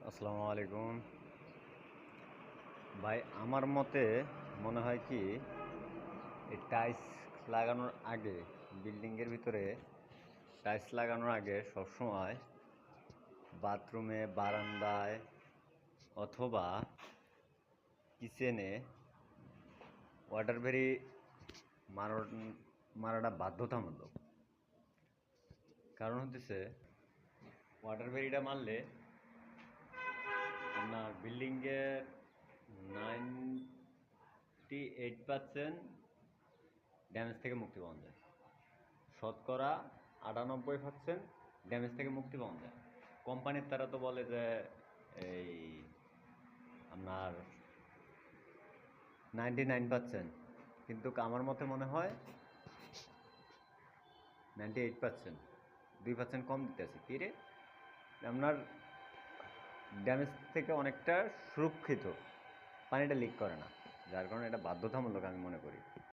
আসসালামু আলাইকুম ভাই। আমার মতে মনে হয় কি, এই টাইলস লাগানোর আগে, বিল্ডিংয়ের ভিতরে টাইলস লাগানোর আগে সবসময় বাথরুমে, বারান্দায় অথবা কিচেনে ওয়াটার ভেরি মারাটা বাধ্যতামূলক। কারণ হচ্ছে ওয়াটার ভেরিটা মারলে আপনার বিল্ডিংয়ের 98% ড্যামেজ থেকে মুক্তি পাওয়া যায়। শতকরা 98% ড্যামেজ থেকে মুক্তি পাওয়া যায়। কোম্পানির তারা তো বলে যে এই আপনার 99%, কিন্তু আমার মতে মনে হয় 98%, 2% কম দিতেছে। কি রে, আপনার ড্যামেজ থেকে অনেকটা সুরক্ষিত, পানিটা লিক করে না, যার কারণে এটা বাধ্যতামূলক আমি মনে করি।